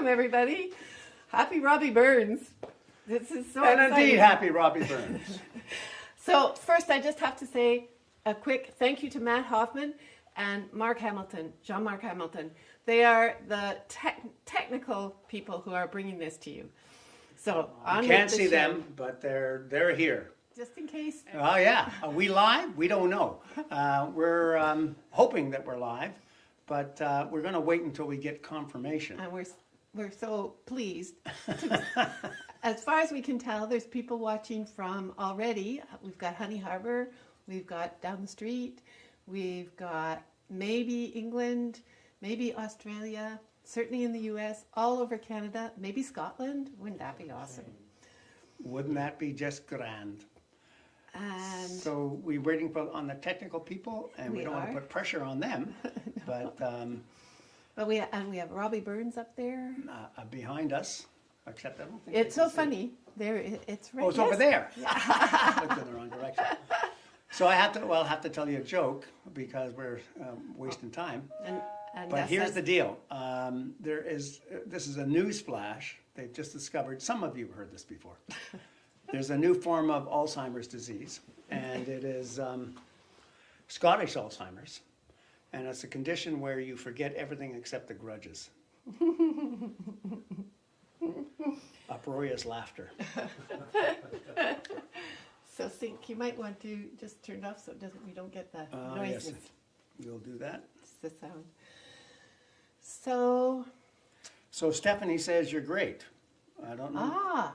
Welcome, everybody. Happy Robbie Burns. This is so And exciting. indeed, happy Robbie Burns. So first, I just have to say a quick thank you to Matt Hoffman and Mark Hamilton, Jean-Marc Hamilton. They are the technical people who are bringing this to you. So on You with can't the see show. them, but they're here. Just in case. Oh yeah, are we live? We don't know. We're hoping that we're live, but we're going to wait until we get confirmation. And we're so pleased. As far as we can tell, there's people watching from already. We've got Honey Harbor, we've got down the street, we've got maybe England, maybe Australia, certainly in the US, all over Canada, maybe Scotland. Wouldn't that be awesome? Wouldn't that be just grand? And So we're waiting on the technical people, and we We don't want are. to put pressure on them. But we have Robbie Burns up there. behind us, except I don't think It's they can so see. funny. There, it's right. Oh, it's over yes. there. I looked in the wrong direction. So I have to tell you a joke because we're wasting time. And But Gus here's says- the deal. This is a news flash. They've just discovered, some of you have heard this before. There's a new form of Alzheimer's disease, and it is Scottish Alzheimer's. And it's a condition where you forget everything except the grudges. Uproarious laughter. So Sink, you might want to just turn it off so we don't get the Yes, noises. you'll do that. It's the sound. So So Stephanie says you're great. I don't know.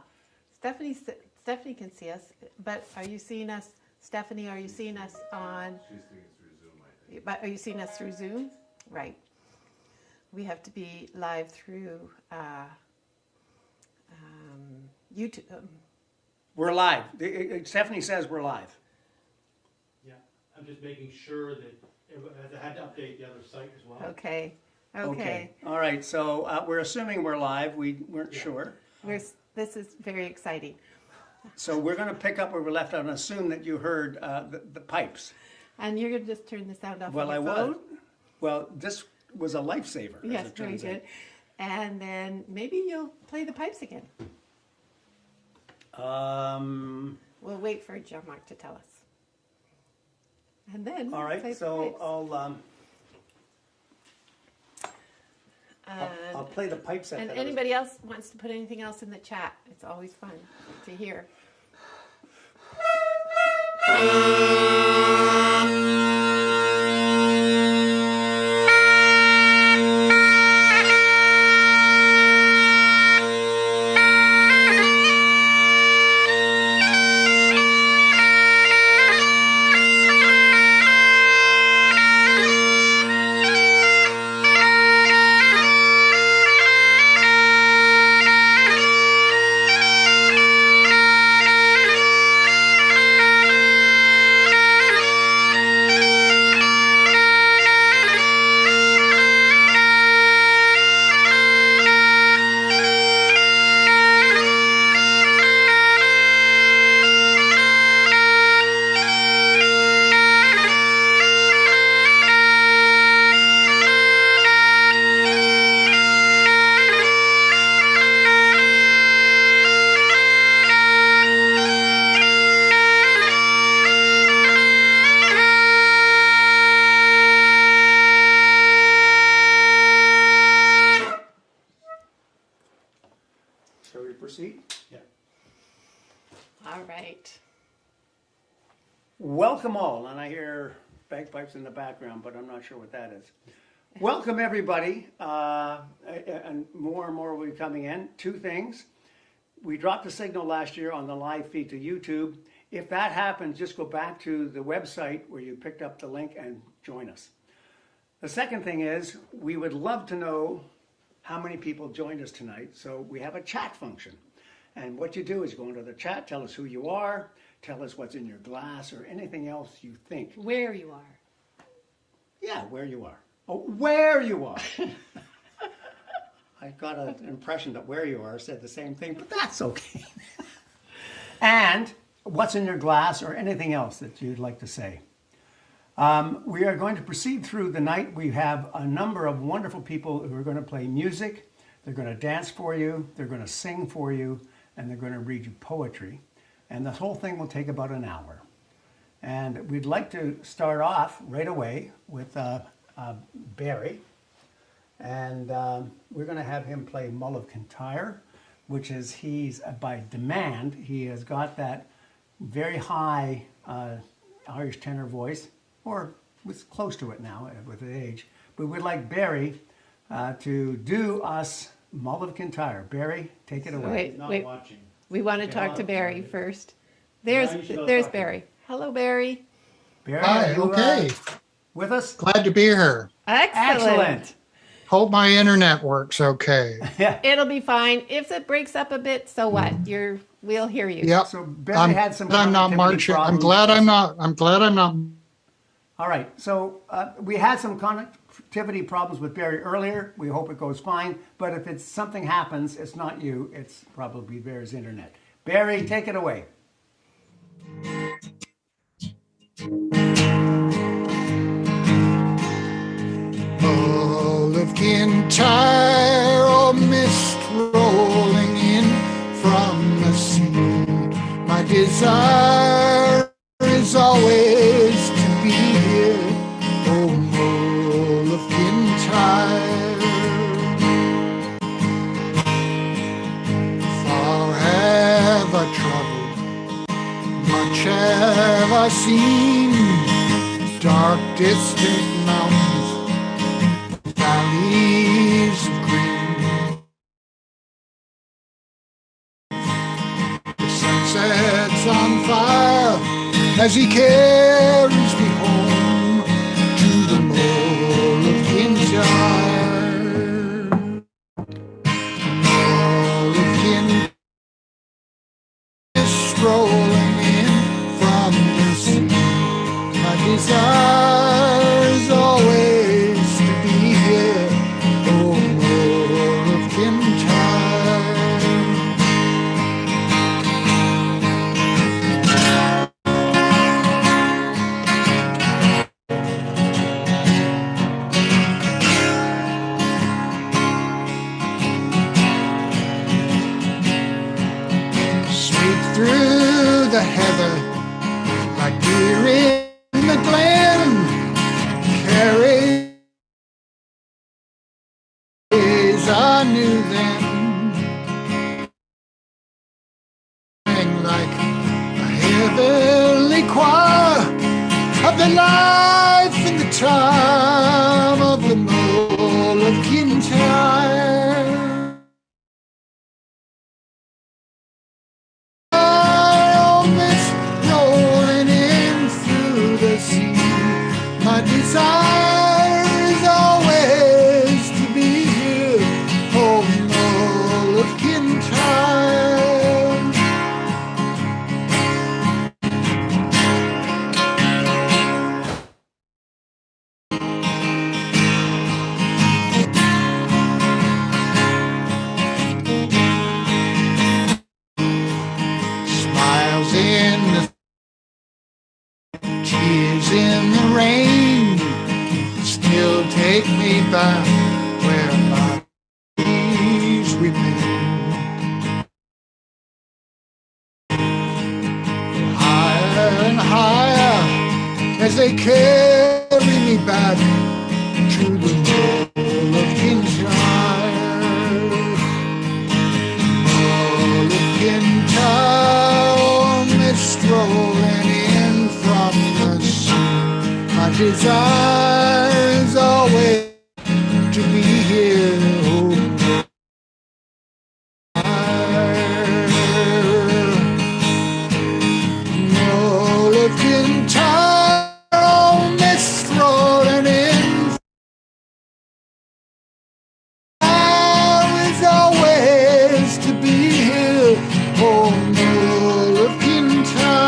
Stephanie can see us, but are you seeing us, Stephanie? Are you seeing us on? She's seeing it through Zoom, I think. But are you seeing us through Zoom? Right. We have to be live through YouTube. We're live. Stephanie says we're live. Yeah, I'm just making sure that, I had to update the other site as well. Okay. Okay. All right. So we're assuming we're live. We weren't Yeah. sure. This is very exciting. So we're going to pick up where we left out and assume that you heard the pipes. And you're going to just turn the sound off Well, on I your phone? was. Well, this was a lifesaver. Yes, as it very turns out. good. And then maybe you'll play the pipes again. We'll wait for Jean-Marc to tell us. And then All play right. the So pipes. I'll play the pipe set. And that I was- anybody else wants to put anything else in the chat, it's always fun to hear. Shall we proceed? Yeah. All right. Welcome all, and I hear bagpipes in the background, but I'm not sure what that is. Welcome everybody, and more will be coming in. Two things. We dropped a signal last year on the live feed to YouTube. If that happens, just go back to the website where you picked up the link and join us. The second thing is, we would love to know how many people joined us tonight. So we have a chat function. And what you do is go into the chat, tell us who you are, tell us what's in your glass or anything else you think. Where you are. Yeah, where you are. Oh, where you are. I got an impression that where you are said the same thing, but that's okay. And what's in your glass or anything else that you'd like to say. We are going to proceed through the night. We have a number of wonderful people who are going to play music. They're going to dance for you, they're going to sing for you, and they're going to read you poetry. And the whole thing will take about an hour. And we'd like to start off right away with Barry. And we're going to have him play Mull of Kintyre, which is, by demand, he has got that very high Irish tenor voice, or was close to it now with age. But we'd like Barry to do us Mull of Kintyre. Barry, take it away. Wait, He's not wait. watching. We want to Okay, talk hold to on, Barry sorry. first. Now you should go There's talk to Barry. Hello, Barry. Barry, Hi, are you, okay. with us? Glad to be here. Excellent. Hope my internet works okay. It'll be fine. If it breaks up a bit, so what? We'll hear you. Yep. So Barry had some I'm not connectivity marching. I'm problems. glad I'm not. All right, so we had some connectivity problems with Barry earlier. We hope it goes fine, but if something happens, it's not you, it's probably Barry's internet. Barry, take it away. Mull of Kintyre, oh mist rolling in from the sea. My desire is always to be here, oh Mull of Kintyre. Far have I traveled, much have I seen, dark distant mountains, valleys of green. The sun sets on fire as he carries me home to the Mull of Kintyre. Mull of Kintyre, strolling in from the sea. My desire is always to be here, oh Mull of Kintyre. Sweep through the heather like deer in the glen, carries I knew then, like a heavenly choir of the life and the time of the Mull of Kintyre. Rolling in through the sea. My desire is always to be here, oh Mull of Kintyre. Smiles in the tears in the rain still take me back where my knees remain. Higher and higher as they carry me back to the Mull of Kintyre. Mull of Kintyre, mist rolling in from the sea. My desire is always to be here, oh Mull of Kintyre, oh mist rolling in. Is always to be here, oh Mull of Kintyre.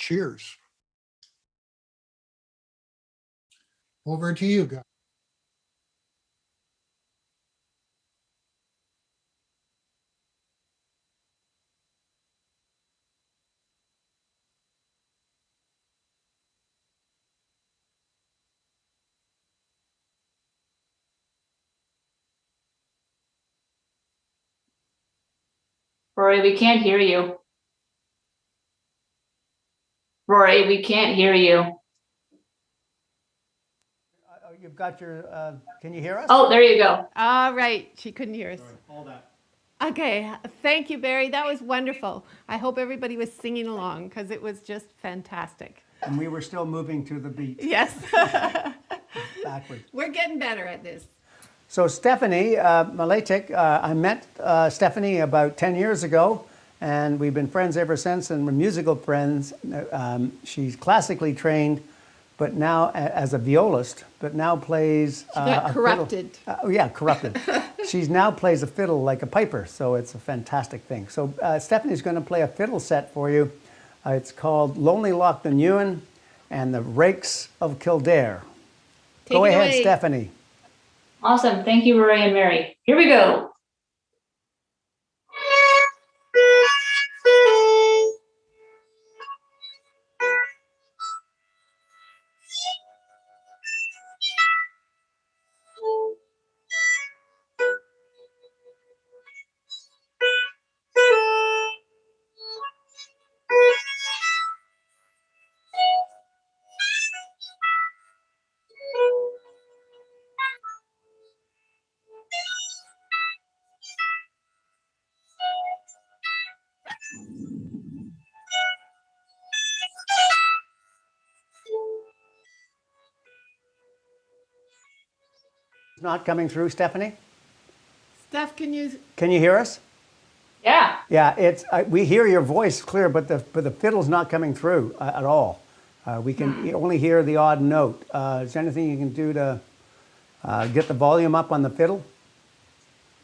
cheers. Over to you guys. Rory, we can't hear you. Rory, we can't hear you. You've got your, can you hear us? Oh, there you go. All right, she couldn't hear us. Sorry, all that. Okay, thank you, Barry. That was wonderful. I hope everybody was singing along because it was just fantastic. And we were still moving to the beat Yes, backwards. we're getting better at this. So Stephanie Maletic, I met Stephanie about 10 years ago, and we've been friends ever since, and we're musical friends. She's classically trained, but now as a violist, but now plays She got a corrupted. fiddle. Yeah, corrupted. She's now plays a fiddle like a piper, so it's a fantastic thing. So Stephanie's going to play a fiddle set for you. It's called Lonely Loch the Newen and the Rakes of Kildare. Take Go it ahead, away. Stephanie. Awesome. Thank you, Rory and Mary. Here we go. Not coming through, Stephanie? Steph, can you? Can you hear us? Yeah. Yeah, it's we hear your voice clear, but the fiddle's not coming through at all. We can only hear the odd note. Is there anything you can do to get the volume up on the fiddle?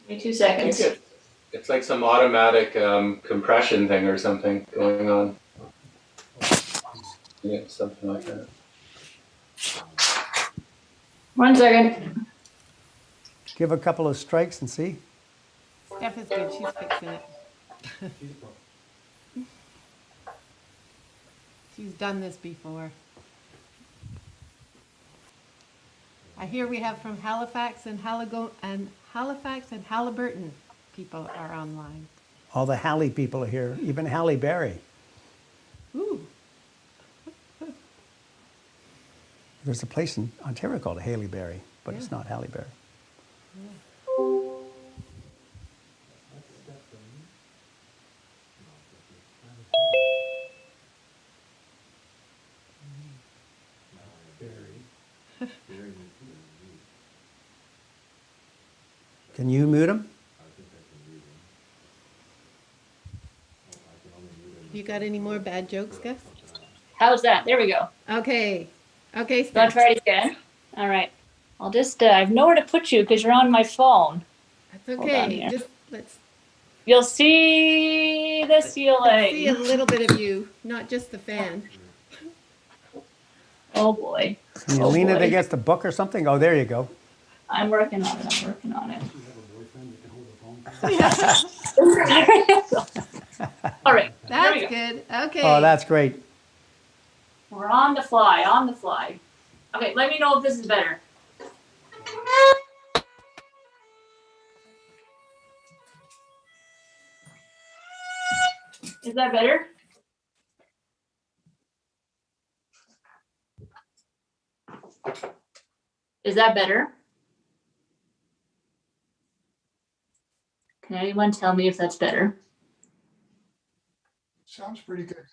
Give me 2 I seconds. think it's like some automatic compression thing or something going on. Yeah, something like that. 1 second. Give a couple of strikes and see. Steph is good. She's fixing it. She's done this before. I hear we have from Halifax and Halliburton people are online. All the Halle people are here, even Halle Berry. Ooh, There's a place in Ontario called Haley Berry, but it's not Halle Berry. Can you mute him? you got any more bad jokes, Gus? How's that? There we go. Okay, okay, You want Steph. to try it again? All right. I'll just, I have nowhere to put you because you're on my phone. That's Hold on okay. here. Just let's You'll see the see a ceiling. little bit of you, not just the fan. Oh boy. Can you Oh, lean it boy. against a book or something? Oh, there you go. I'm working on it. I'm working on it. All right. There That's we go. good. Okay. Oh, that's great. We're on the fly, on the fly. Okay, let me know if this is better. Is that better? Is that better? Can anyone tell me if that's better? Sounds pretty good.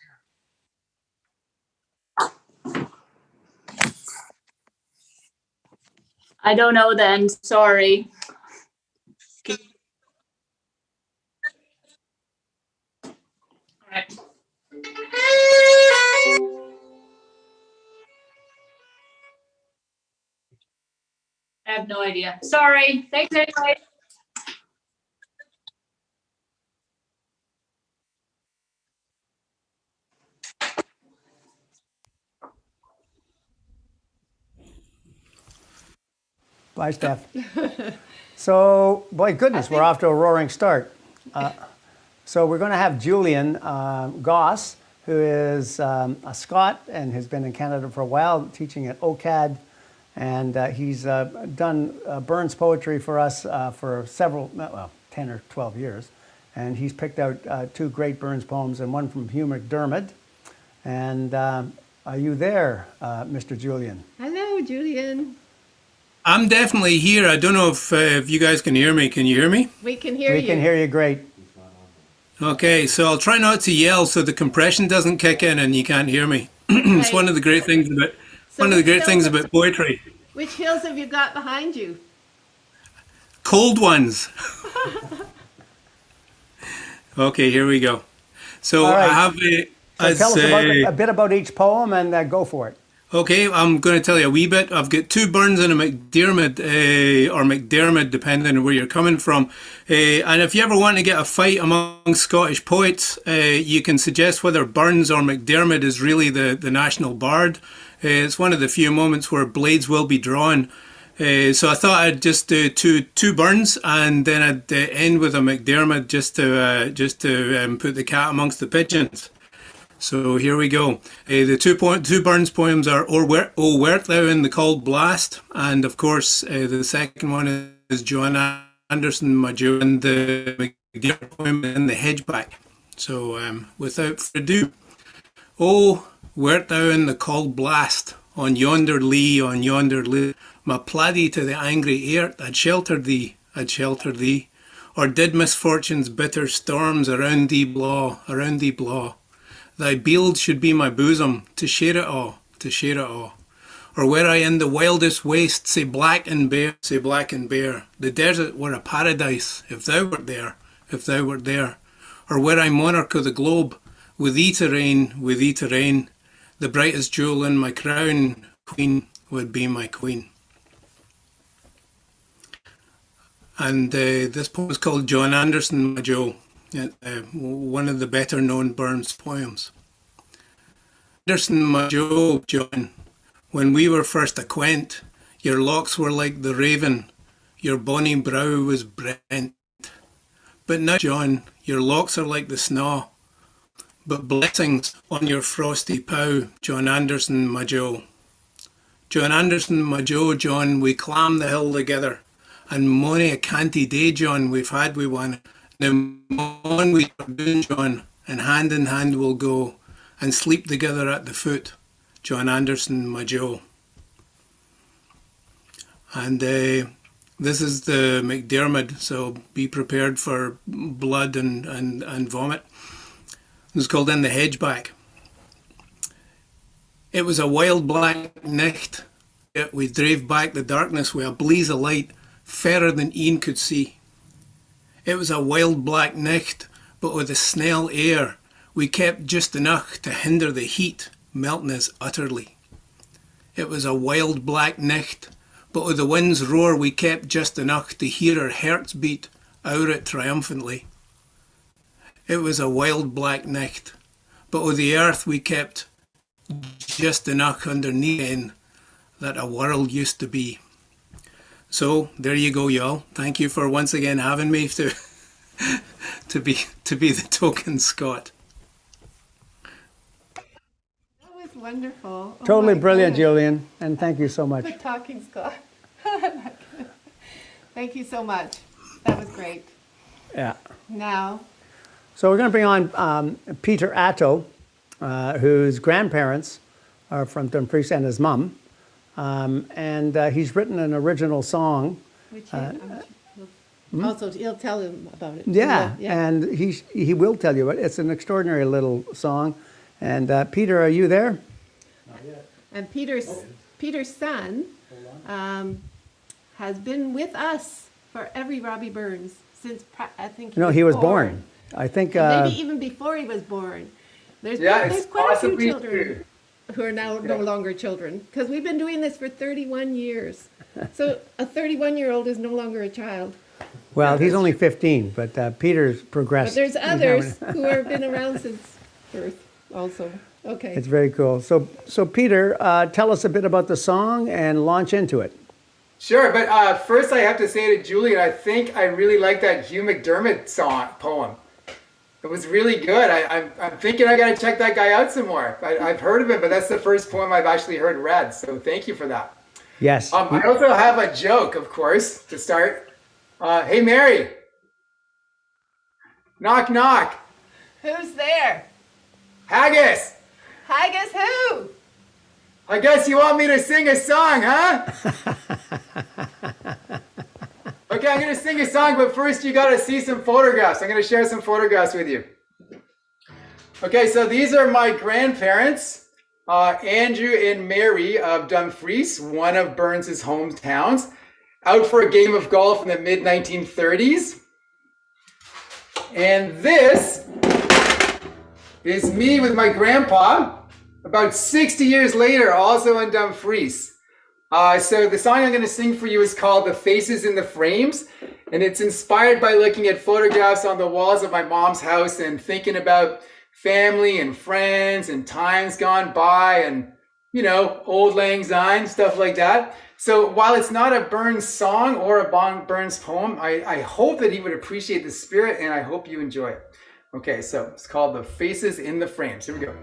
I don't know then, sorry. All right. I have no idea. Sorry. Thanks anyway. Bye, Steph. So, boy, goodness, we're off to a roaring start. So we're going to have Julian Goss, who is a Scot and has been in Canada for a while, teaching at OCAD. And he's done Burns poetry for us for 10 or 12 years. And he's picked out two great Burns poems and one from Hugh McDermott. And are you there, Mr. Julian? Hello, Julian. I'm definitely here. I don't know if you guys can hear me. Can you hear me? We can hear you. We can hear you great. Okay, so I'll try not to yell so the compression doesn't kick in and you can't hear me. It's Right. one of the great things about So one of the great which things hills- about poetry. Which hills have you got behind you? Cold ones. Okay, here we go. So All right. I have a. So tell us about a bit about each poem and go for it. Okay, I'm going to tell you a wee bit. I've got two Burns and a McDermott, or McDermott, depending on where you're coming from. And if you ever want to get a fight among Scottish poets, you can suggest whether Burns or McDermott is really the national bard. It's one of the few moments where blades will be drawn. So I thought I'd just do two Burns, and then I'd end with a McDermott just to put the cat amongst the pigeons. So here we go. The two Burns poems are O Wert Thou in the Cold Blast, and of course the second one is Joan Anderson, my Joe, and the McDermott poem in the Hedgeback. So without further ado, O wert thou in the cold blast, on yonder lea, my plaidie to the angry air, I'd shelter thee, or did misfortune's bitter storms around thee blaw, thy beeld should be my bosom, to share it all, or were I in the wildest waste, say black and bare, the desert were a paradise, if thou wert there, or were I monarch of the globe, with thee to reign, the brightest jewel in my crown, queen, would be my queen. And this poem is called Joan Anderson, my Joe, one of the better known Burns poems. Anderson, my Joe, John, when we were first acquaint, your locks were like the raven, your bonny brow was brent. But now, John, your locks are like the snaw, but blessings on your frosty pow, John Anderson, my Joe. John Anderson, my Joe, John, we climb the hill together, and mony a canty day, John, we've had we one. Now on we are doing, John, and in hand we'll go, and sleep together at the foot, John Anderson, my Joe. And this is the McDermott, so be prepared for blood and vomit. It's called In the Hedgeback. It was a wild black nicht, yet we drave back the darkness with a blaze of light, fairer than e'en could see. It was a wild black nicht, but with a snell air, we kept just enough to hinder the heat, melting us utterly. It was a wild black nicht, but with the wind's roar, we kept just enough to hear our hearts beat out it triumphantly. It was a wild black nicht, but with the earth we kept just enough underneath in that a world used to be. So there you go, y'all. Thank you for once again having me to be the token Scot. That was wonderful. Oh Totally my brilliant, goodness. Julian, and thank you so much. The talking Scott. Thank you so much. That was great. Yeah. Now, So we're going to bring on Peter Atto, whose grandparents are from Dumfries, and his mum. And he's written an original song. which also he'll tell him about it. Yeah, Yeah. and he will tell you it. It's an extraordinary little song. And Peter, are you there? And Peter's son has been with us for every Robbie Burns since I think No, he was born. I think. Maybe even before he was born. There's quite a few children who are now no longer children because we've been doing this for 31 years. So a 31-year-old is no longer a child. Well, he's only 15, but Peter's progressed. But there's others who have been around since birth also. Okay. It's very cool. So Peter, tell us a bit about the song and launch into it. Sure, but first I have to say to Julian, I think I really like that Hugh McDermott poem. It was really good. I'm thinking I got to check that guy out some more. I've heard of him, but that's the first poem I've actually heard read. So thank you for that. Yes. I also have a joke, of course, to start. Hey, Mary. Knock, knock. Who's there? Haggis. Haggis who? I guess you want me to sing a song, huh? Okay, I'm going to sing a song, but first you got to see some photographs. I'm going to share some photographs with you. Okay, so these are my grandparents, Andrew and Mary of Dumfries, one of Burns's hometowns, out for a game of golf in the mid-1930s. And this is me with my grandpa, about 60 years later, also in Dumfries. So the song I'm going to sing for you is called The Faces in the Frames, and it's inspired by looking at photographs on the walls of my mom's house and thinking about family and friends and times gone by and, you know, old lang syne, stuff like that. So while it's not a Burns song or a Burns poem, I hope that he would appreciate the spirit, and I hope you enjoy it. Okay, so it's called The Faces in the Frames. Here we go.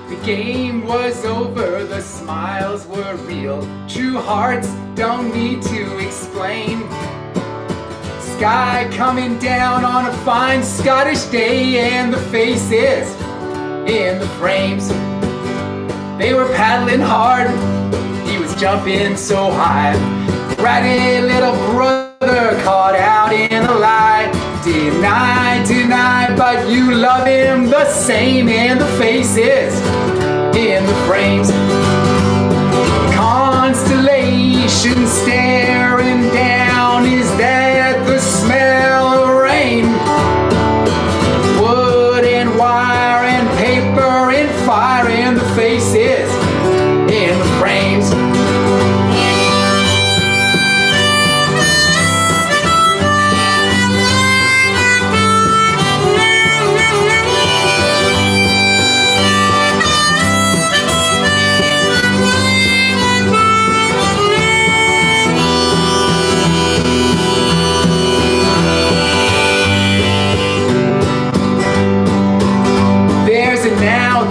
The game was over, the smiles were real. True hearts don't need to explain. Sky coming down on a fine Scottish day, and the faces in the frames. They were paddling hard, he was jumping so high. Ratty little brother caught out in a lie. Deny, deny, but you love him the same. And the faces in the frames, constellation staring down. Is that the smell of rain? Wood and wire and paper and fire, and the faces in the frames.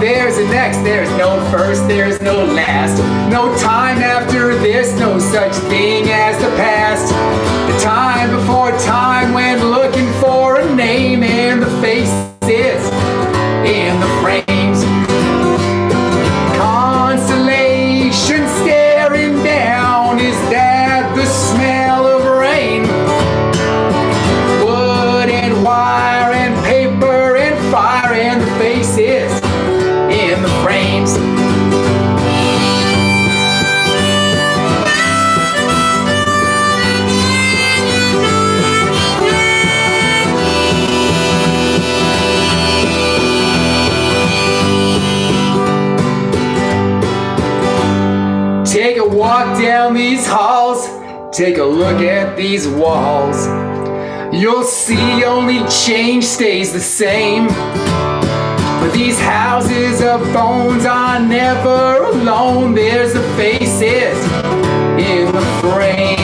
There's a next, there's no first, there's no last. No time after this, no such thing as the past. The time before time when looking for a name, and the faces in the frames. Constellation staring down, is that the smell of rain? Wood and wire and paper and fire, and the faces in the frames. Take a walk down these halls, take a look at these walls. You'll see only change stays the same. But these houses of bones are never alone. There's the faces in the frames.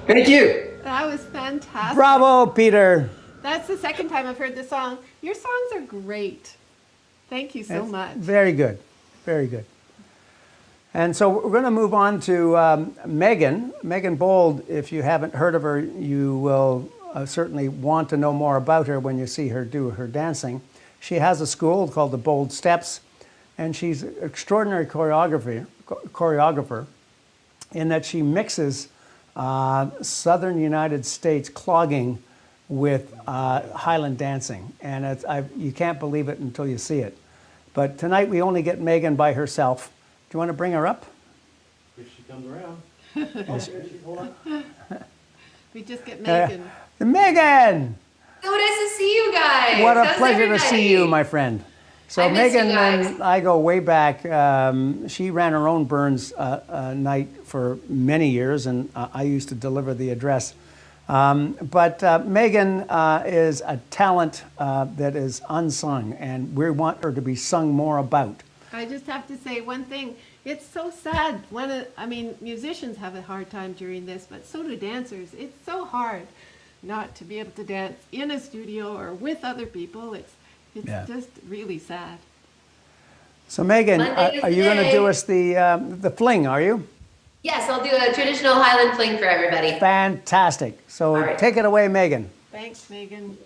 Thank you. That was fantastic. Bravo, Peter. That's the second time I've heard the song. Your songs are great. Thank you so much. Very good. Very good. And so we're going to move on to Megan Bold. If you haven't heard of her, you will certainly want to know more about her when you see her do her dancing. She has a school called the Bold Steps, and she's an extraordinary choreographer in that she mixes southern United States clogging with Highland dancing. And you can't believe it until you see it. But tonight we only get Megan by herself. you want to bring her up? If she comes around. Oh, there she is. Hold on. We just get Megan. Megan! So nice to see you guys. What a How's pleasure to everybody? see you, my friend. So I miss you Megan guys. and I go way back. She ran her own Burns night for many years, and I used to deliver the address. But Megan is a talent that is unsung, and we want her to be sung more about. I just have to say one thing. It's so sad. I mean, musicians have a hard time during this, but so do dancers. It's so hard not to be able to dance in a studio or with other people. It's Yeah. just really sad. So Megan, Monday is are you the going to day. do us the fling, are you? Yes, I'll do a traditional Highland fling for everybody. Fantastic. So All right. take it away, Megan. Thanks, Megan.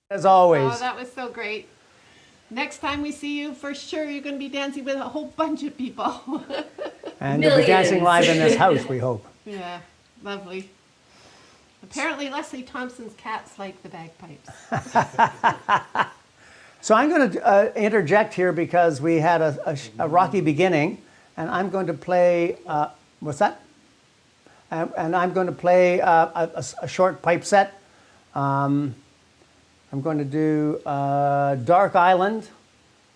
As always. Oh, that was so great. Next time we see you, for sure, you're going to be dancing with a whole bunch of people. And you'll be dancing live in this house, we hope. Yeah, lovely. Apparently, Leslie Thompson's cats like the bagpipes. So I'm going to interject here because we had a rocky beginning, and I'm going to play, what's that? And I'm going to play a short pipe set. I'm going to do Dark Island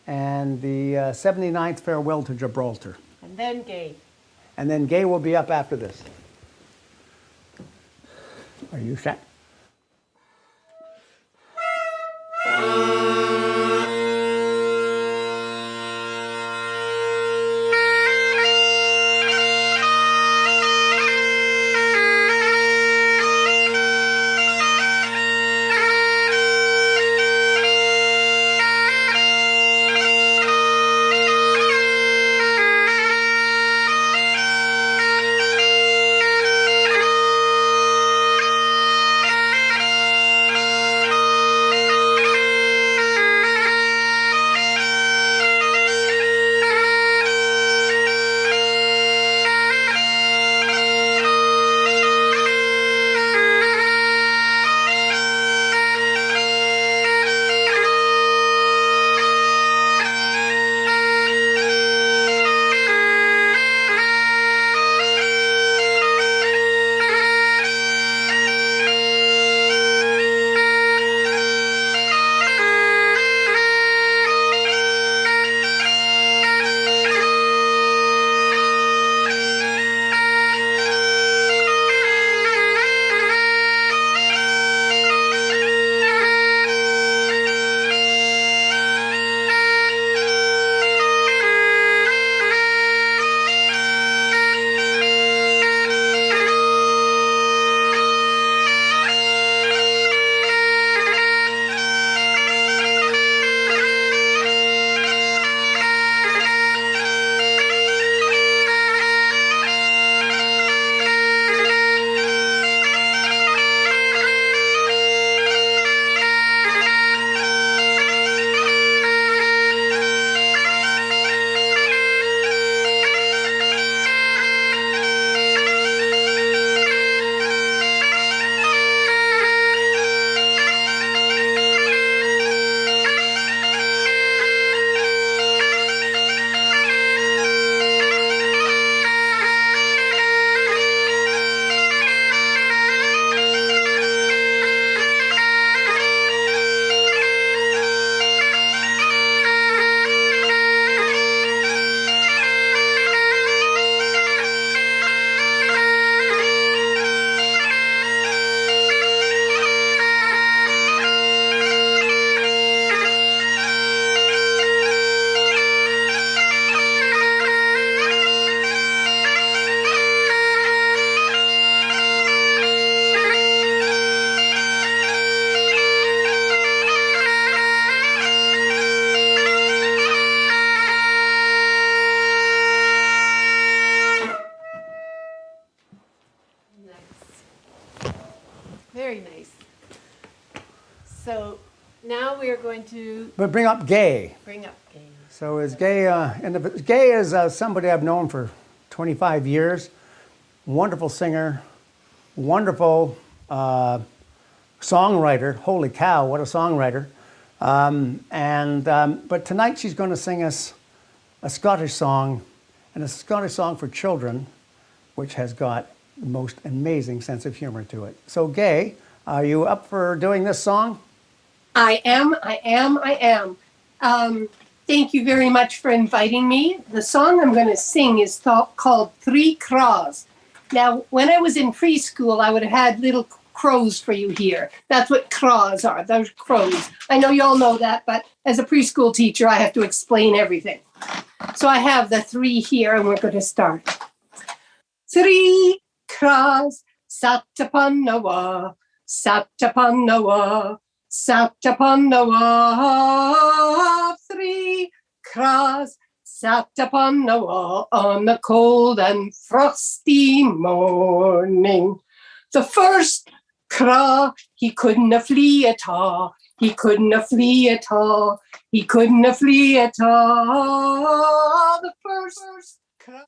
and the 79th Farewell to Gibraltar. And then Gay. And then Gay will be up after this. Are you set? Very nice. So now we are going to But bring up Gay. bring up Gay. So is Gay, Gay is somebody I've known for 25 years. Wonderful singer, wonderful songwriter. Holy cow, what a songwriter. But tonight she's going to sing us a Scottish song, and a Scottish song for children, which has got the most amazing sense of humor to it. So Gay, are you up for doing this song? I am. Thank you very much for inviting me. The song I'm going to sing is called Three Craws. Now, when I was in preschool, I would have had little crows for you here. That's what craws are. Those crows. I know you all know that, but as a preschool teacher, I have to explain everything. So I have the three here, and we're going to start. Three craws sat upon a wa, sat upon a wa, sat upon a wa. Three craws sat upon a wa on a cold and frosty morning. The first craw, he couldna flee at all. He couldna flee at all. He couldna flee at all. The first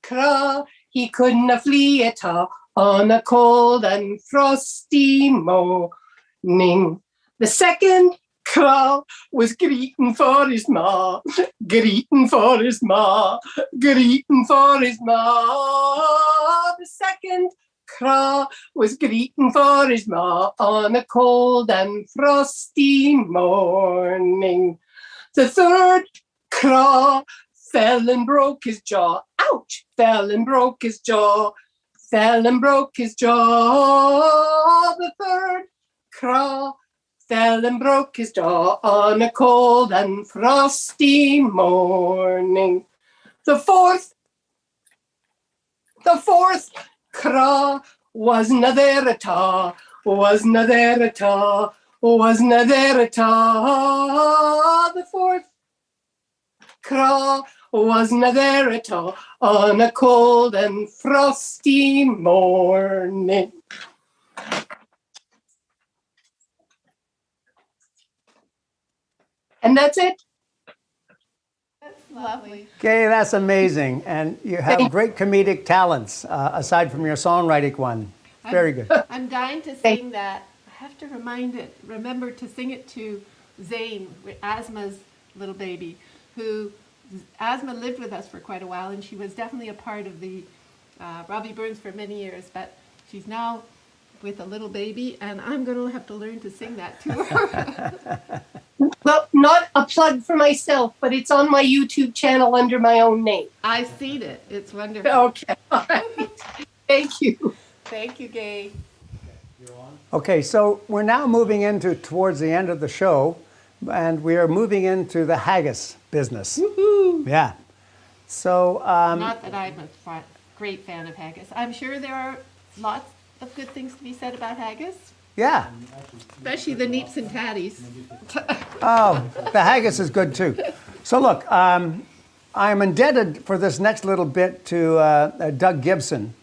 craw, he couldna flee at all on a cold and frosty morning. The second craw was greeting for his ma, greeting for his ma, greeting for his ma. The second craw was greeting for his ma on a cold and frosty morning. The third craw fell and broke his jaw. Ouch! Fell and broke his jaw. Fell and broke his jaw. The third craw fell and broke his jaw on a cold and frosty morning. The fourth craw wasna there at all, wasna there at all, wasna there at all. The fourth craw wasna there at all on a cold and frosty morning. And that's it. That's lovely. Gay, that's amazing. And you have great comedic talents, aside from your songwriting one. Very good. I'm dying to sing that. I have to remember to sing it to Zane, Asma's little baby, who Asma lived with us for quite a while, and she was definitely a part of the Robbie Burns for many years, but she's now with a little baby, and I'm going to have to learn to sing that to her. Well, not a plug for myself, but it's on my YouTube channel under my own name. I've seen it. It's wonderful. Okay. All right. Thank you. Thank you, Gay. Okay, so we're now moving towards the end of the show, and we are moving into the haggis business. Woohoo! Yeah. So, Not that I'm a great fan of haggis. I'm sure there are lots of good things to be said about haggis, yeah. especially the neeps and tatties. Oh, the haggis is good too. So look, I'm indebted for this next little bit to Doug Gibson.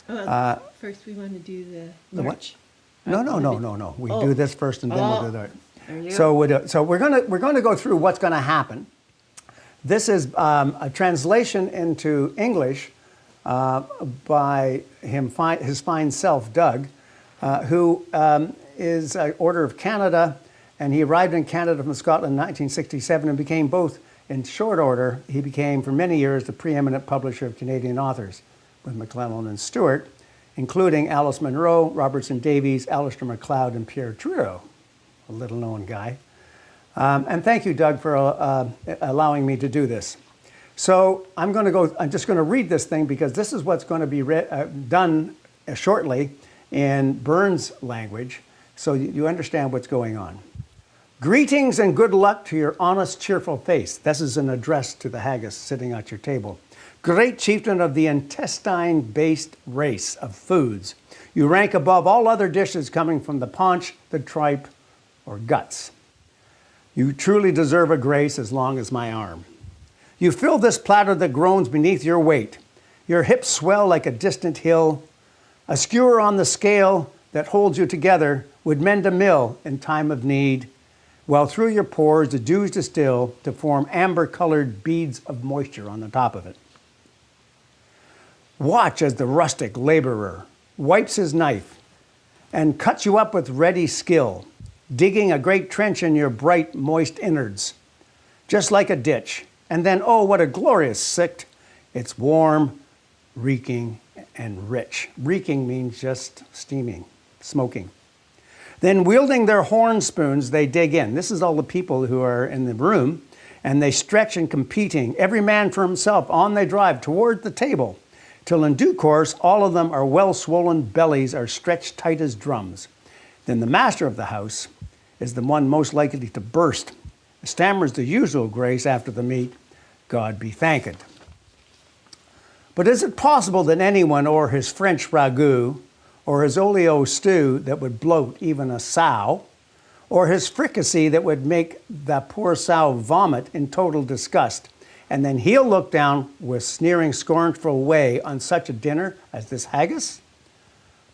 First, we want to do the what? march. No. We do this first, and then we'll do that. There you So, so we're gonna go through what's gonna happen. This is a translation into English by his fine self, Doug, who is an Order of Canada, and he arrived in Canada from Scotland in 1967 and became both, in short order, he became for many years the preeminent publisher of Canadian authors with McClellan and Stewart, including Alice Munro, Robertson Davies, Alistair MacLeod, and Pierre Trudeau, a little-known guy. And thank you, Doug, for allowing me to do this. So I'm just going to read this thing because this is what's going to be done shortly in Burns language, so you understand what's going on. Greetings and good luck to your honest, cheerful face. This is an address to the haggis sitting at your table. Great chieftain of the intestine-based race of foods, you rank above all other dishes coming from the paunch, the tripe, or guts. You truly deserve a grace as long as my arm. You fill this platter that groans beneath your weight. Your hips swell like a distant hill. A skewer on the scale, that holds you together would mend a mill in time of need, while through your pores the dews distill to form amber-colored beads of moisture on the top of it. Watch as the rustic laborer wipes his knife and cuts you up with ready skill, digging a great trench in your bright, moist innards, just like a ditch. And then, oh, what a glorious sight! It's warm, reeking, and rich. Reeking means just steaming, smoking. Then, wielding their horn spoons, they dig in. This is all the people who are in the room, and they stretch and competing, every man for himself. On they drive toward the table, till in due course all of them are well-swollen bellies are stretched tight as drums. Then the master of the house is the one most likely to burst, stammers the usual grace after the meat, God be thanked. But is it possible that anyone or his French ragout, or his olio stew that would bloat even a sow, or his fricassee that would make that poor sow vomit in total disgust, and then he'll look down with sneering, scornful way on such a dinner as this haggis?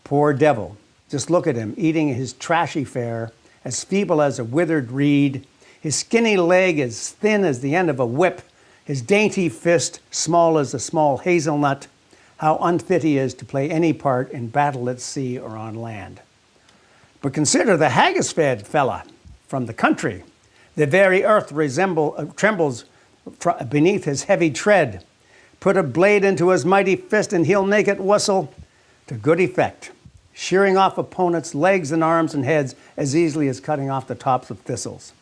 Poor devil, just look at him eating his trashy fare, as feeble as a withered reed, his skinny leg as thin as the end of a whip, his dainty fist small as a small hazelnut. How unfit he is to play any part in battle at sea or on land. But consider the haggis-fed fella from the country. The very earth trembles beneath his heavy tread. Put a blade into his mighty fist and he'll make it whistle to good effect, shearing off opponents' legs and arms and heads as easily as cutting off the tops of thistles.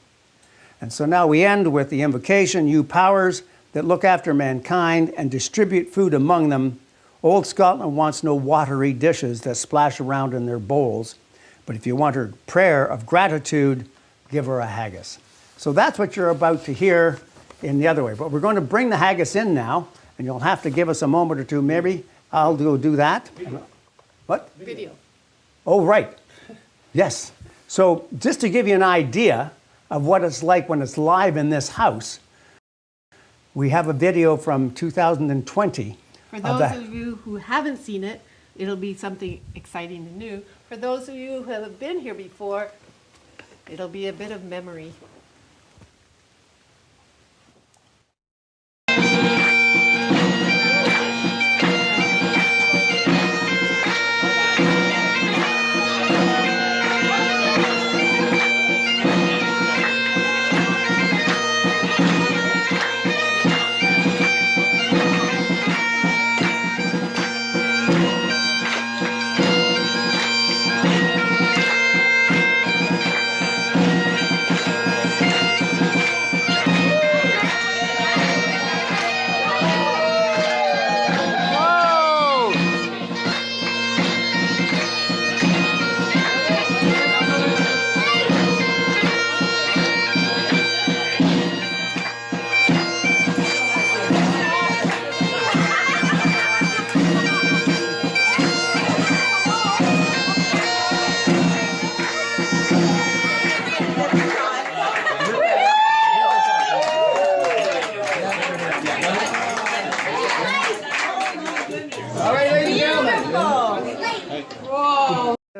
And so now we end with the invocation, you powers that look after mankind and distribute food among them. Old Scotland wants no watery dishes that splash around in their bowls, but if you want her prayer of gratitude, give her a haggis. So that's what you're about to hear in the other way. But we're going to bring the haggis in now, and you'll have to give us a moment or two. Maybe I'll do that. Video. What? Video. Oh, right. Yes. So just to give you an idea of what it's like when it's live in this house, we have a video from 2020. For those of you who haven't seen it, it'll be something exciting and new. For those of you who have been here before, it'll be a bit of memory.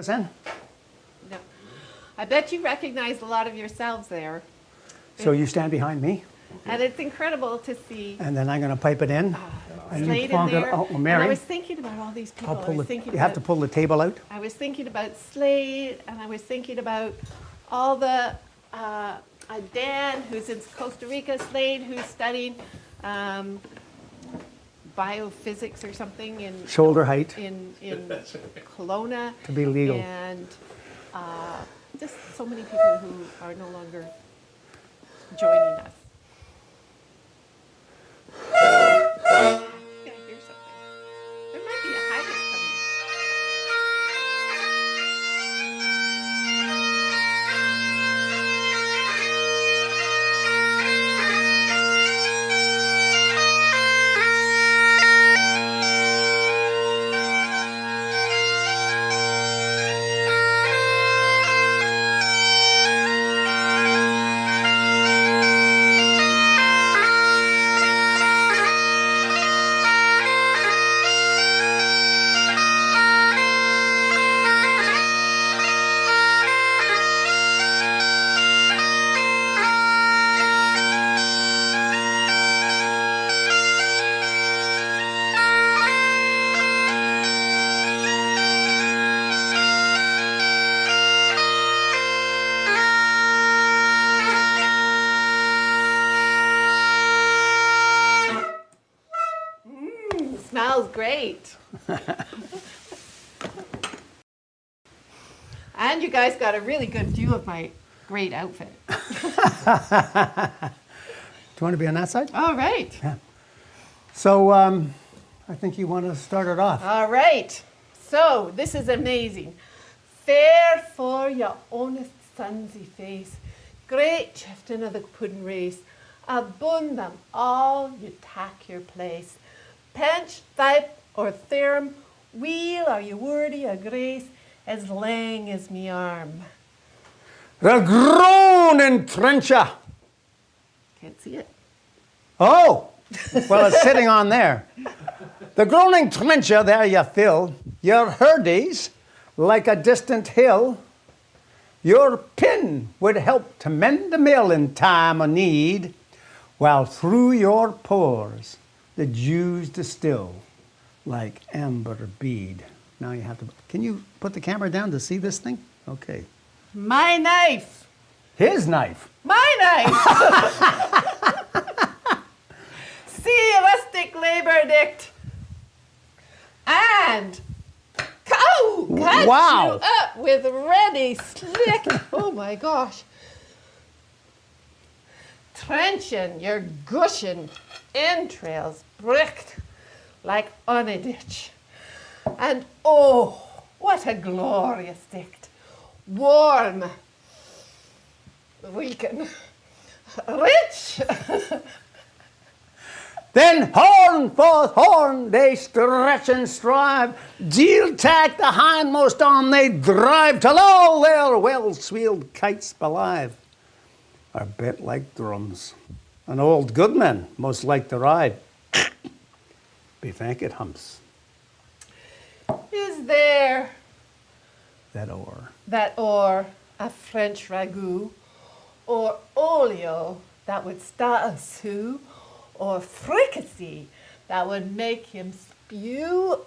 In? No. I bet you recognize a lot of yourselves there. So you stand behind me, And it's incredible to see and then I'm going to pipe it in. And Slade plonk in it- there. oh, And Mary, I was thinking about all these people. I'll I pull was the, thinking you have to about, pull the table out. I was thinking about Slade, and I was thinking about all the Dan, who's in Costa Rica, Slade, who's studying biophysics or something in Shoulder height in Kelowna, to be legal. and just so many people who are no longer joining us. Yeah, here's something. There might be a haggis coming. great. And you guys got a really good view of my great outfit. Do you want to be on that side? All right. Yeah. So I think you want to start it off. All right. So this is amazing. Fair for your honest sunsy face, great chieftain of the pudding race, abund them all you tack your place. Pench, thipe, or theorem, wheel are you worthy of grace, as lang as me arm. The groaning trencher. Can't see it. Oh, well, it's sitting on there. The groaning trencher there you fill, your herdies like a distant hill. Your pin would help to mend the mill in time of need, while through your pores the dews distill like amber bead. Now you have to, can you put the camera down to see this thing? Okay. My knife. His knife. My knife. See rustic labor dict. And cut Wow. you up with ready slick. Oh my gosh. Trenching your gushing entrails bricked like on a ditch. And oh, what a glorious dict. Warm, weaken, rich. Then horn for horn they stretch and strive. Deal tack the hindmost on they drive, till all their well-sweeled kites alive are bent like drums. An old goodman most like to ride. Be thank it humps Is there that oar. that or a French ragout, or olio that would start a sou, or fricassee that would make him spew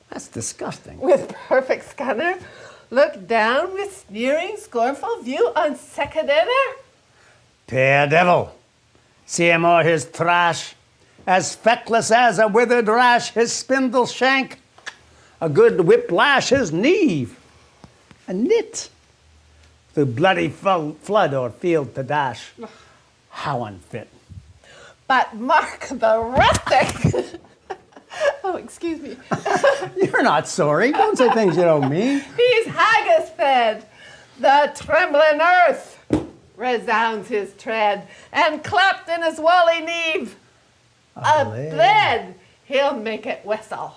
That's disgusting. with perfect scunner, look down with sneering, scornful view on second dinner? Pear devil, see him o'er his trash, as feckless as a withered rash, his spindle shank, a good whiplash his kneve, a knit, through bloody flood or field to dash. How unfit. But mark the rustic. Oh, excuse me. You're not sorry. Don't say things you don't mean. He's haggis fed. The trembling earth resounds his tread, and clapped in his wally neve. A bled, he'll make it whistle.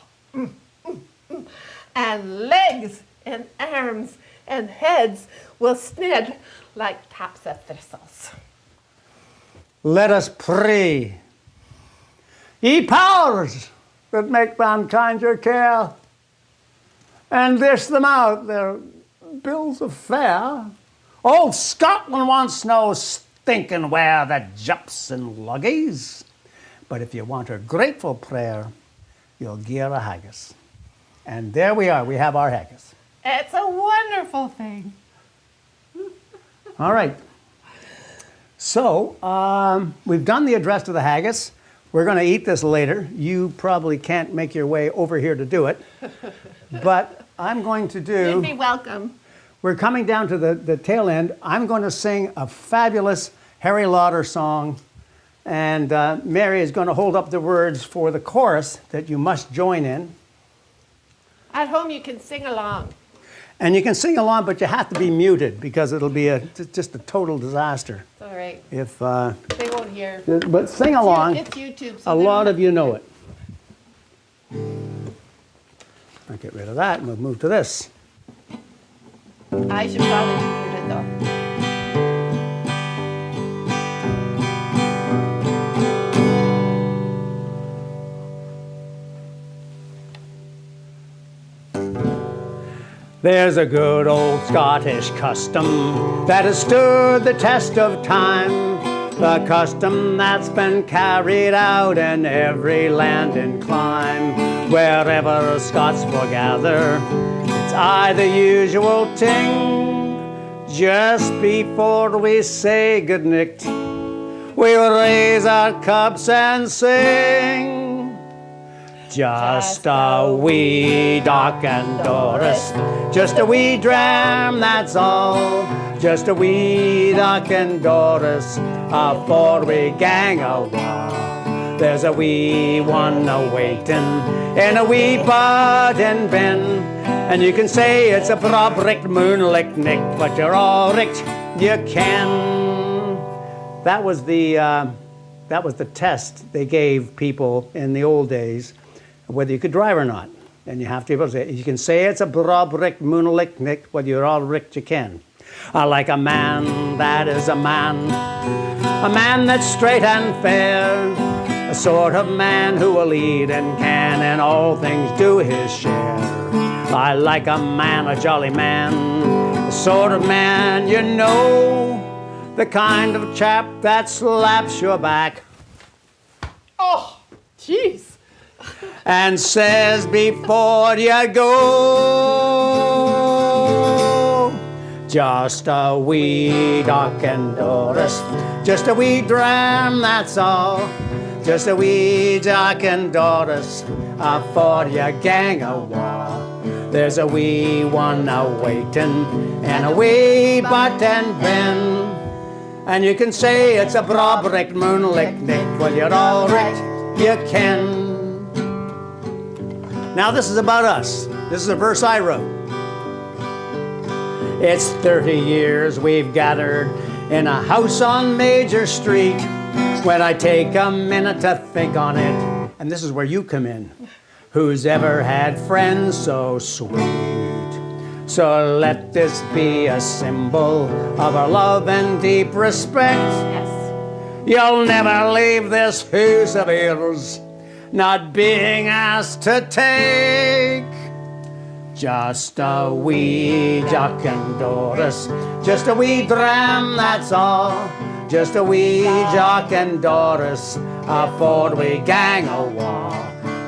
And legs and arms and heads will snid like taps of thistles. Let us pray. Ye powers that make mankind your care, and dish them out their bills of fare. Old Scotland wants no stinking ware that jups and luggies. But if you want her grateful prayer, you'll gear a haggis. And there we are, we have our haggis. It's a wonderful thing. All right. So, we've done the address to the haggis. We're going to eat this later. You probably can't make your way over here to do it. But I'm going to do... You'd be welcome. We're coming down to the tail end. I'm going to sing a fabulous Harry Lauder song, and Mary is going to hold up the words for the chorus that you must join in. At home you can sing along. And you can sing along, but you have to be muted because it'll be just a total disaster. It's all right. If They won't hear. but sing along. It's YouTube. So A they lot don't of you know it. I'll get rid of that and we'll move to this. I should probably be muted though. There's a good old Scottish custom that has stood the test of time. The custom that's been carried out in every land and clime. Wherever Scots foregather, it's aye the usual ting. Just before we say good night, we will raise our cups and sing. Just a wee Doc and Doris, just a wee dram, that's all. Just a wee Doc and Doris, afore we gang awa. There's a wee one a-waiting in a wee button bin, and you can say it's a brobrick moonlick nick, but you're all richt, you can. That was the test they gave people in the old days, whether you could drive or not. And you have to be able to say, you can say it's a brobrick moonlick nick, whether you're all richt, you can. I like a man that is a man that's straight and fair, a sort of man who will lead and can in all things do his share. I like a man, a jolly man, the sort of man you know, the kind of chap that slaps your back. Oh, jeez. And says before you go, just a wee Doc and Doris, just a wee dram, that's all. Just a wee Doc and Doris, afore you gang awa. There's a wee one a-waiting and a wee button bin, and you can say it's a brobrick moonlick nick, well you're all right, you can. Now this is about us. This is a verse I wrote. It's 30 years we've gathered in a house on Major Street. When I take a minute to think on it, and this is where you come in, who's ever had friends so sweet? So let this be a symbol of our love and deep respect. Yes. You'll never leave this house of ours not being asked to take. Just a wee Doc and Doris, just a wee dram, that's all. Just a wee Doc and Doris, afore we gang awa.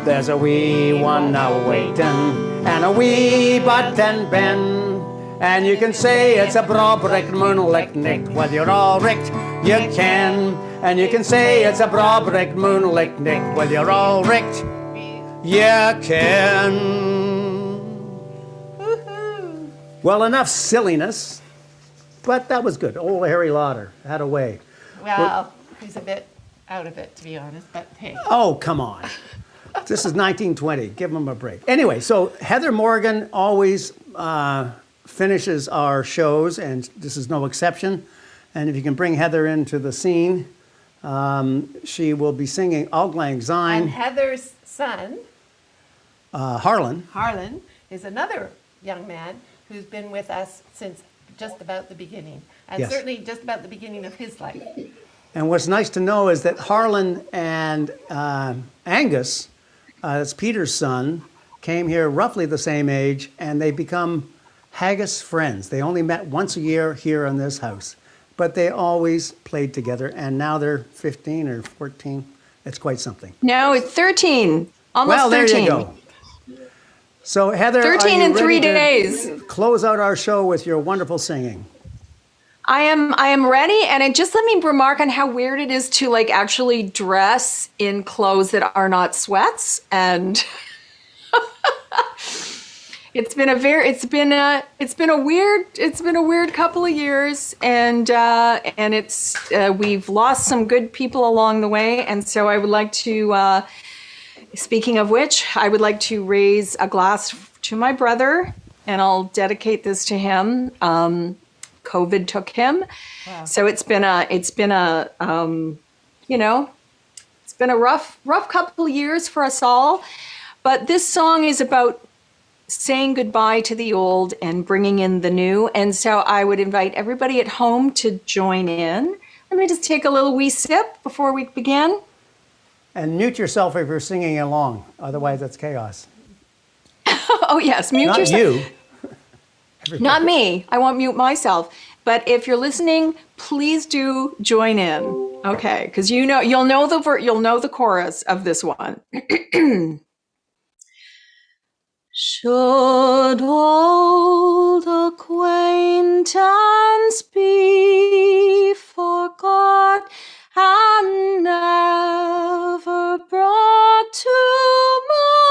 There's a wee one a-waiting and a wee button bin, and you can say it's a brobrick moonlick nick, well you're all richt, you can. And you can say it's a brobrick moonlick nick, well you're all richt, you can. Woohoo. Well, enough silliness, but that was good. Old Harry Lauder had a way. Well, he's a bit out of it, to be honest, but hey. Oh, come on. This is 1920. Give him a break. Anyway, so Heather Morgan always finishes our shows, and this is no exception. And if you can bring Heather into the scene, she will be singing Auld Lang And Syne. Heather's son, Harlan. Harlan, is another young man who's been with us since just about the beginning, and Yes. certainly just about the beginning of his life. And what's nice to know is that Harlan and Angus, that's Peter's son, came here roughly the same age, and they become haggis friends. They only met once a year here in this house, but they always played together, and now they're 15 or 14. It's quite something. No, it's 13. Almost Well, there 13. you go. So Heather, 13 are you in 3 ready to days. close out our show with your wonderful singing? I am ready, and just let me remark on how weird it is to like actually dress in clothes that are not sweats, and it's been a weird couple of years, and it's we've lost some good people along the way, and so I would like to, speaking of which, I would like to raise a glass to my brother, and I'll dedicate this to him. COVID took him. Wow. So it's been a rough couple of years for us all. But this song is about saying goodbye to the old and bringing in the new. And so I would invite everybody at home to join in. Let me just take a little wee sip before we begin. And mute yourself if you're singing along. Otherwise, that's chaos. Oh yes, mute Not yourself. you. Not me. I won't mute myself. But if you're listening, please do join in. Okay, because you'll know the chorus of this one. Should old acquaintance be forgot and never brought to mind?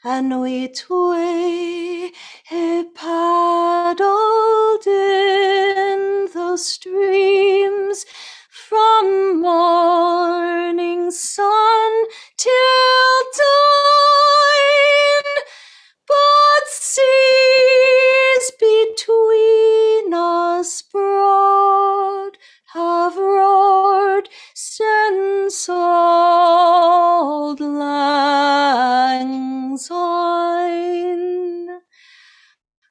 and we tway paddled in the streams from morning sun till dawn, but seas between us broad have roared since old lang syne.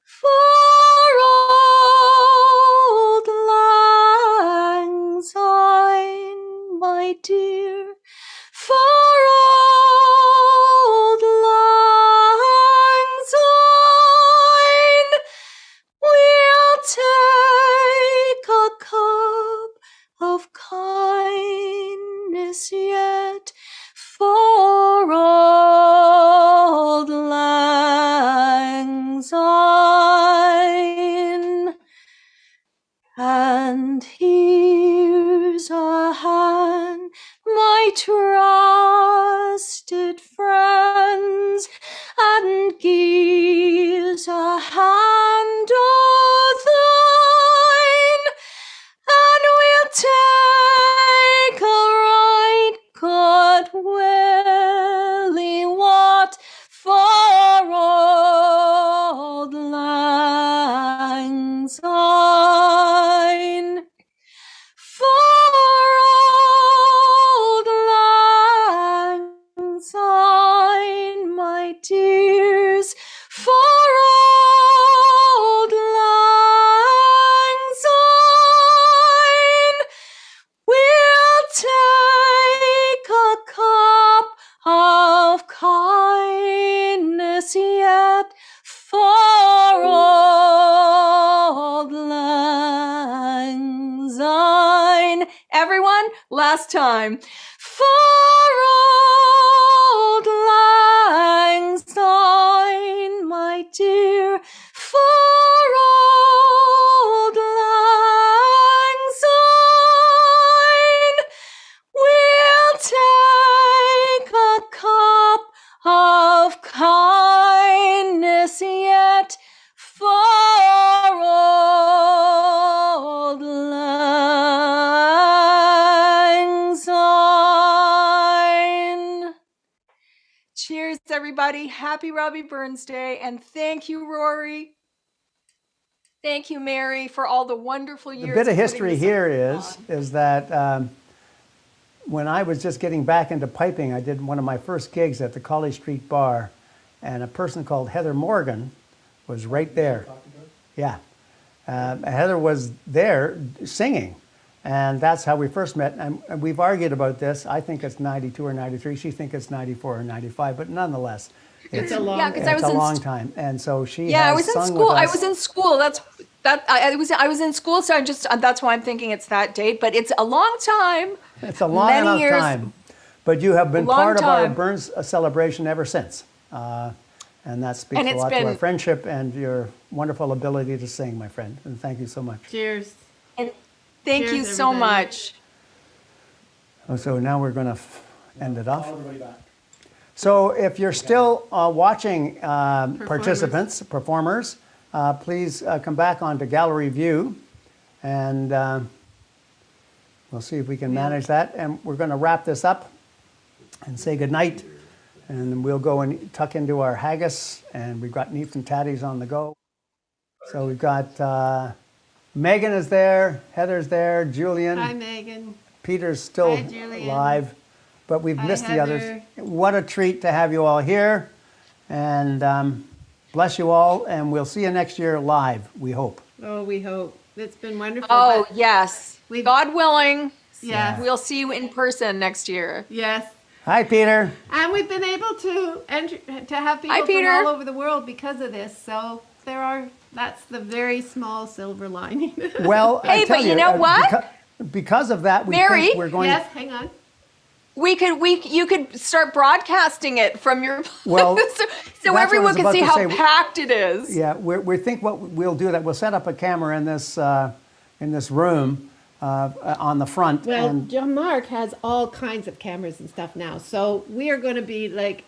For old lang syne, my dear, for old lang syne, we'll take a cup of kindness yet for old lang syne. And here's a hand, my trusted friends, and gives a hand o' thine, and we'll take a right good willy what for old lang syne. For old lang syne, my dears, for old lang syne, we'll take a cup of kindness yet for old lang syne. Everyone, last time. For old lang syne, my dear, for old lang syne, we'll take a cup of kindness yet for old lang syne. Cheers, everybody. Happy Robbie Burns Day. And thank you, Rory. Thank you, Mary, for all the wonderful years. The bit of putting history this here on. is that when I was just getting back into piping, I did one of my first gigs at the College Street Bar, and a person called Heather Morgan was right there. Yeah. Heather was there singing, and that's how we first met. And we've argued about this. I think it's 92 or 93. She thinks it's 94 or 95, but nonetheless, It's a long, Yeah, 'cause I was it's a in long time. And so she Yeah, I has was in sung school. with I us. was in school. I was in school, so that's why I'm thinking it's that date. But it's a long time. It's a long many enough years. time. But you have been Long part of our time. Burns celebration ever since. And that speaks And a it's lot to our been- friendship and your wonderful ability to sing, my friend. And thank you so much. cheers. And thank Cheers, you so everybody. much. Oh, so now we're going to end it off. So if you're still watching participants, performers, please come back onto gallery view, and we'll see if we can manage that. And we're going to wrap this up and say goodnight, and we'll go and tuck into our haggis, and we've got neeps and tatties on the go. So we've got Megan is there, Heather's there, Julian. Hi, Megan. Peter's still Hi, Julian. live, but we've Hi, missed the Heather. others. What a treat to have you all here, and bless you all, and we'll see you next year live, we hope. Oh, we hope. It's been wonderful. Oh, but yes. we've- God willing, Yes. we'll see you in person next year. Yes. Hi, Peter. And we've been able to have people Hi, from Peter. all over the world because of this. So that's the very small silver lining. Well, I Hey, tell but you know what? Because of that, we Mary? think we're going. Yes, hang on. You could start broadcasting it from your Well, so that's what I everyone was can about see to how say. packed it is. Yeah, we think what we'll do that we'll set up a camera in this room on the front. Well, and John Mark has all kinds of cameras and stuff now. So we are going to be like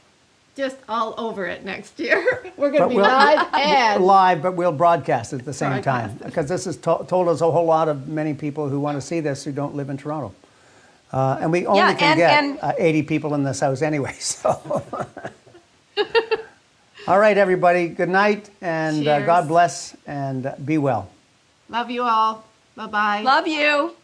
just all over it next year. We're going to But be we'll- live and Live, but we'll broadcast at the same time Broadcast. because this has told us a whole lot of many people who want to see this who don't live in Toronto. And we only Yeah, can and- get 80 people in this house anyway, so. All right, everybody, good night, and Cheers. God bless, and be well. love you all. Bye-bye. Love you.